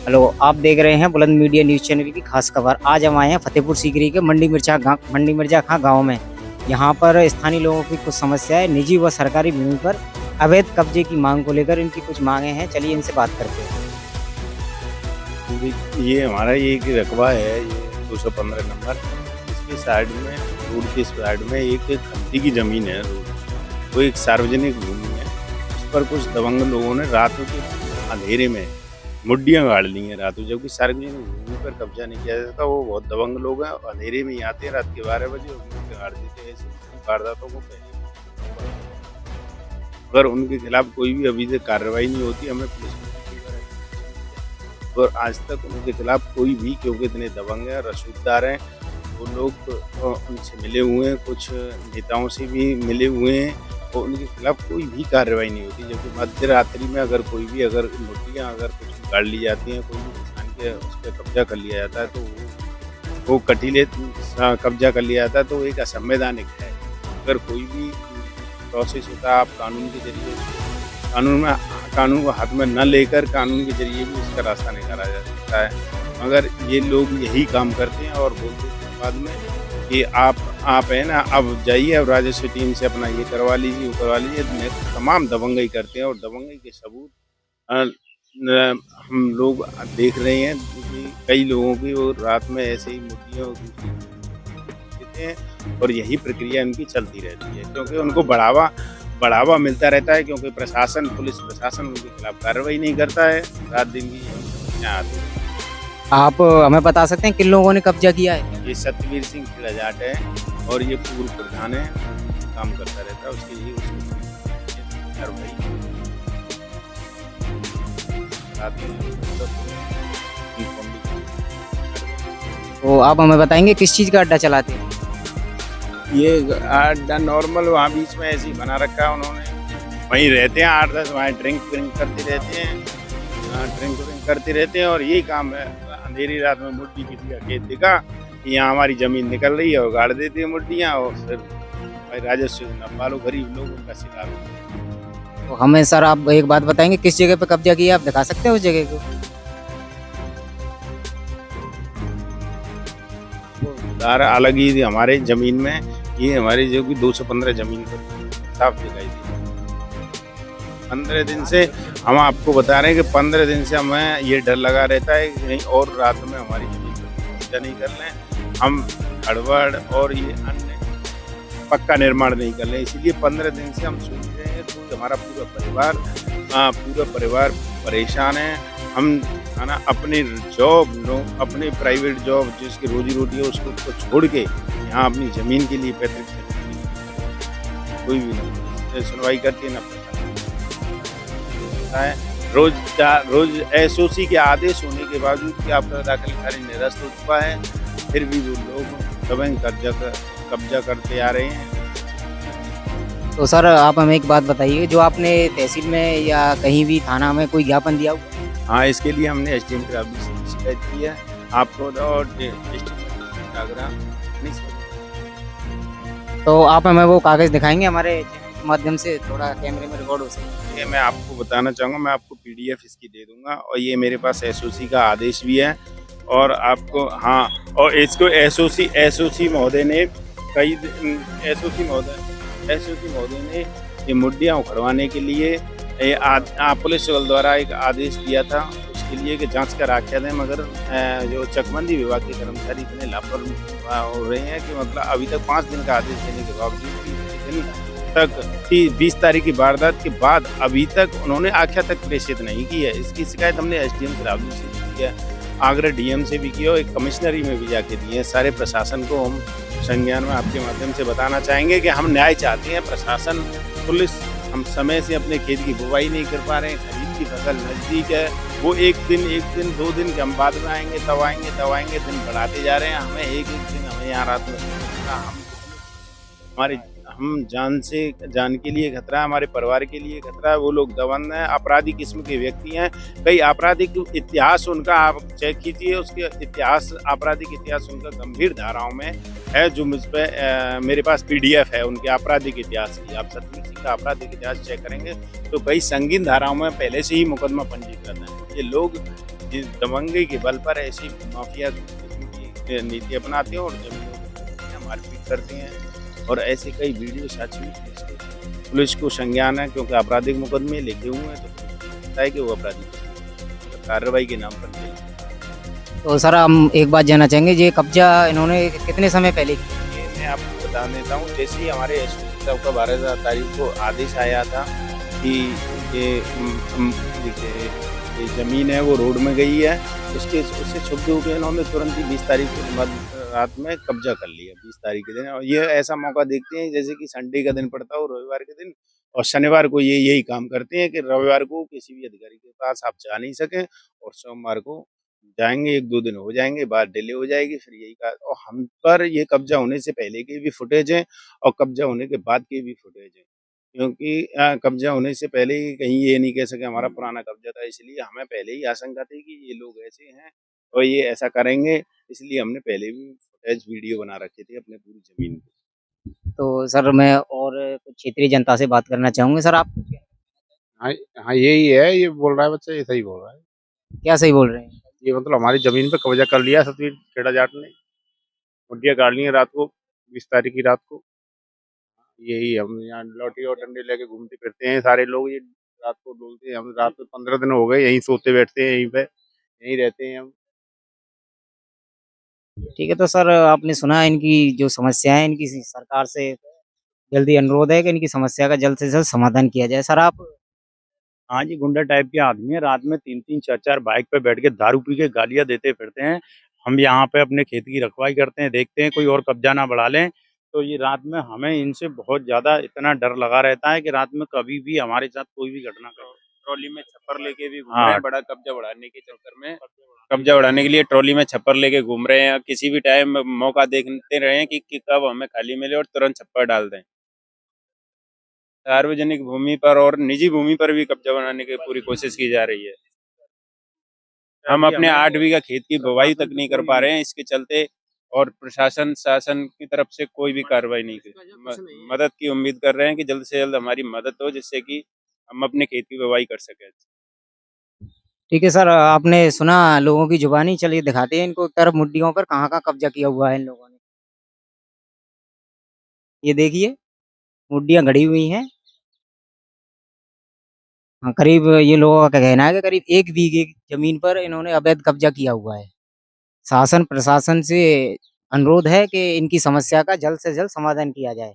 Hello, आप देख रहे हैं बुलंद मीडिया न्यूज़ चैनल की खास खबर। आज हम आए हैं फतेहपुर सीकरी के मंडी मिर्जा खां गाँव में। यहाँ पर स्थानीय लोगों की कुछ समस्याएं निजी व सरकारी भूमि पर अवैध कब्जे की मांग को लेकर इनकी कुछ मांगे हैं। चलिए इनसे बात करते हैं। ये हमारा ये एक रकबा है, ये 215 नंबर। इसके साइड में, रोड के साइड में एक खमती की ज़मीन है। रोड वो एक सार्वजनिक भूमि है। उस पर कुछ दबंग लोगों ने रातों के अंधेरे में मुड्डियाँ गाड़ ली हैं रातों, जबकि सार्वजनिक भूमि पर कब्जा नहीं किया जाता। वो बहुत दबंग लोग हैं और अंधेरे में ही आते हैं रात के 12 बजे और मुड्डियाँ गाड़ देते हैं। ऐसी वारदातों को पहले अगर उनके खिलाफ कोई भी अभी तक कार्रवाई नहीं होती, हमें पुलिस और आज तक उनके खिलाफ कोई भी, क्योंकि इतने दबंग हैं, रसूखदार हैं, वो लोग उनसे मिले हुए हैं, कुछ नेताओं से भी मिले हुए हैं और उनके खिलाफ कोई भी कार्रवाई नहीं होती। जबकि मध्य रात्रि में अगर कोई भी मुठ्ठियाँ अगर कुछ गाड़ ली जाती हैं, कोई भी किसान के उस पर कब्जा कर लिया जाता है, तो वो कटीले कब्जा कर लिया जाता है, तो वो एक असंवैधानिक है। अगर कोई भी प्रोसेस होता है, आप कानून के जरिए कानून को हाथ में न लेकर कानून के जरिए भी उसका रास्ता निकाला जा सकता है। मगर ये लोग यही काम करते हैं और बोलते हैं बाद में कि आप है ना, अब जाइए, अब राजस्व टीम से अपना ये करवा लीजिए, वो करवा लीजिए। तमाम दबंगई करते हैं और दबंगई के सबूत हम लोग देख रहे हैं कि कई लोगों की वो रात में ऐसे ही मुर्गियों देते हैं और यही प्रक्रिया इनकी चलती रहती है, क्योंकि उनको बढ़ावा मिलता रहता है, क्योंकि पुलिस प्रशासन उनके खिलाफ कार्रवाई नहीं करता है। रात दिन की समस्या आती है। आप हमें बता सकते हैं किन लोगों ने कब्जा किया है? ये सत्यवीर सिंह खिलाजाट है और ये पूर्व प्रधान है, काम करता रहता है। उसके लिए उसको कार्रवाई रात में तो आप हमें बताएंगे किस चीज़ का अड्डा चलाते हैं? ये अड्डा नॉर्मल वहाँ बीच में ऐसे ही बना रखा है उन्होंने। वहीं रहते हैं 8-10, वहाँ ड्रिंक करते रहते हैं, करते रहते हैं और यही काम है। अंधेरी रात में मुड्डी किसी का खेत दिखा कि यहाँ हमारी ज़मीन निकल रही है और गाड़ देते हैं मुड्डियाँ और फिर भाई राजस्व न पालो, गरीब लोग उनका शिकार होते हैं। तो हमें सर आप एक बात बताएंगे किस जगह पे कब्जा किया, आप दिखा सकते हैं उस जगह को? धारा अलग ही थी हमारे ज़मीन में। ये हमारी जो कि 215 ज़मीन पर साफ दिखाई दी। 15 दिन से हम आपको बता रहे हैं कि 15 दिन से हमें ये डर लगा रहता है कि कहीं और रात में हमारी ज़मीन पर कब्जा नहीं कर लें, हम हड़बड़ और ये अन्य पक्का निर्माण नहीं कर लें। इसीलिए 15 दिन से हम सोच रहे हैं, तो हमारा पूरा परिवार परेशान है। हम है ना, अपने प्राइवेट जॉब जिसकी रोजी रोटी है उसको छोड़ के यहाँ अपनी ज़मीन के लिए पैतृक कोई भी नहीं सुनवाई करती है, ना है। रोज एसओसी के आदेश होने के बावजूद कि आपका दाखिल खारिज निरस्त हो चुका है, फिर भी वो लोग दबंग कब्जा करते आ रहे हैं। तो सर आप हमें एक बात बताइए, जो आपने तहसील में या कहीं भी थाना में कोई ज्ञापन दिया हुआ? हाँ, इसके लिए हमने एसडीएम के ऑफिस से शिकायत की है आपको और डिस्ट्रिक्ट आगरा। तो आप हमें वो कागज़ दिखाएंगे हमारे माध्यम से, थोड़ा कैमरे में रिकॉर्ड हो सके? ये मैं आपको बताना चाहूँगा, मैं आपको पीडीएफ इसकी दे दूँगा और ये मेरे पास एसओसी का आदेश भी है और आपको हाँ, और इसको एसओसी महोदय ने ये मुड्डियाँ उखड़वाने के लिए पुलिस बल द्वारा एक आदेश दिया था उसके लिए कि जांच कर आख्या दें, मगर जो चकबंदी विभाग के कर्मचारी इतने लापरवाह हो रहे हैं कि मतलब अभी तक 5 दिन का आदेश देने के बावजूद तक 20 तारीख की वारदात के बाद अभी तक उन्होंने आख्या तक प्रेषित नहीं की है। इसकी शिकायत हमने एसडीएम ग्रामीण से भी की है, आगरा डीएम से भी की है और एक कमिश्नरी में भी जाके दिए हैं। सारे प्रशासन को हम संज्ञान में आपके माध्यम से बताना चाहेंगे कि हम न्याय चाहते हैं। प्रशासन, पुलिस, हम समय से अपने खेत की बुवाई नहीं कर पा रहे हैं, खरीफ की फसल नज़दीक है, वो एक दिन 2 दिन के हम बाद में आएंगे तब आएंगे दिन बढ़ाते जा रहे हैं। हमें एक दिन हमें यहाँ रात में हम जान के लिए खतरा है, हमारे परिवार के लिए खतरा है। वो लोग दबंग हैं, आपराधिक किस्म के व्यक्ति हैं। कई आपराधिक इतिहास उनका आप चेक कीजिए, उसके आपराधिक इतिहास उनका गंभीर धाराओं में है, जो मुझ पर मेरे पास पीडीएफ है उनके आपराधिक इतिहास की। आप सत्यवीर सिंह का आपराधिक इतिहास चेक करेंगे तो कई संगीन धाराओं में पहले से ही मुकदमा पंजीकृत है। ये लोग इस दबंगई के बल पर ऐसी माफिया किस्म की नीति अपनाते हैं और जमीनों को मारपीट करते हैं। और ऐसे कई वीडियो साक्ष्य भी पुलिस को संज्ञान है, क्योंकि आपराधिक मुकदमे लिखे हुए हैं, तो पुलिस को लगता है कि वो अपराधी कार्रवाई के नाम पर जेल। तो सर हम एक बात जानना चाहेंगे, ये कब्जा इन्होंने कितने समय पहले किया? ये मैं आपको बता देता हूँ, जैसे ही हमारे एसपी साहब का 12 तारीख को आदेश आया था कि ये देखिए ये ज़मीन है वो रोड में गई है, उससे क्षुब्ध होकर इन्होंने तुरंत ही 20 तारीख को मध्य रात में कब्जा कर लिया, 20 तारीख के दिन। और ये ऐसा मौका देखते हैं जैसे कि संडे का दिन पड़ता हो, रविवार के दिन, और शनिवार को ये यही काम करते हैं कि रविवार को किसी भी अधिकारी के पास आप जा नहीं सकें, और सोमवार को जाएँगे, 1-2 दिन हो जाएँगे, बात डिले हो जाएगी, फिर यही का। और हम पर ये कब्ज़ा होने से पहले की भी फुटेज हैं और कब्ज़ा होने के बाद की भी फुटेज हैं। क्योंकि कब्ज़ा होने से पहले ही कहीं ये नहीं कह सके हमारा पुराना कब्ज़ा था, इसलिए हमें पहले ही आशंका थी कि ये लोग ऐसे हैं और ये ऐसा करेंगे, इसलिए हमने पहले भी फुटेज वीडियो बना रखे थे अपने पूरी ज़मीन पे। तो सर मैं और कुछ क्षेत्रीय जनता से बात करना चाहूँगा। सर आप हाँ, हाँ यही है, ये बोल रहा है बच्चा, ये सही बोल रहा है। क्या सही बोल रहे हैं? ये मतलब हमारी ज़मीन पे कब्ज़ा कर लिया सतवीर खेड़ा जाट ने, मुंडिया गाड़ ली है रात को, 20 तारीख की रात को। यही हम यहाँ लौटी और डंडे लेके घूमते फिरते हैं सारे लोग, ये रात को डोलते हैं। हम रात में 15 दिन हो गए यहीं सोते बैठते हैं, यहीं पे, यहीं रहते हैं हम। ठीक है, तो सर आपने सुना इनकी जो समस्या है, इनकी सरकार से जल्दी अनुरोध है कि इनकी समस्या का जल्द से जल्द समाधान किया जाए। सर आप हाँ जी, गुंडा टाइप के आदमी है, रात में 3-3 4-4 बाइक पे बैठ के दारू पी के गालियाँ देते फिरते हैं। हम यहाँ पे अपने खेत की रखवाली करते हैं, देखते हैं कोई और कब्जा ना बढ़ा लें। तो ये रात में हमें इनसे बहुत ज़्यादा इतना डर लगा रहता है कि रात में कभी भी हमारे साथ कोई भी घटना कर। ट्रॉली में छप्पर लेके भी घूम हाँ। रहे हैं, बड़ा कब्जा बढ़ाने के चक्कर में, कब्जा बढ़ाने के लिए ट्रॉली में छप्पर लेके घूम रहे हैं। किसी भी टाइम मौका देखते रहे हैं कि कब हमें खाली मिले और तुरंत छप्पर डाल दें। सार्वजनिक भूमि पर और निजी भूमि पर भी कब्जा बनाने की पूरी कोशिश की जा रही है। हम अपने 8 बीघा खेत की बुवाई तक नहीं कर पा रहे हैं इसके चलते, और प्रशासन शासन की तरफ से कोई भी कार्रवाई नहीं की। मदद की उम्मीद कर रहे हैं कि जल्द से जल्द हमारी मदद हो, जिससे कि हम अपने खेत की बुवाई कर सकें। ठीक है सर, आपने सुना लोगों की जुबानी, चलिए दिखाते हैं इनको एक तरफ मुड्डियों पर कहाँ-कहाँ कब्जा किया हुआ है इन लोगों ने। ये देखिए, मुड्डियाँ गड़ी हुई हैं। हाँ, करीब ये लोगों का कहना है कि करीब 1 बीघे की ज़मीन पर इन्होंने अवैध कब्जा किया हुआ है। शासन प्रशासन से अनुरोध है कि इनकी समस्या का जल्द से जल्द समाधान किया जाए।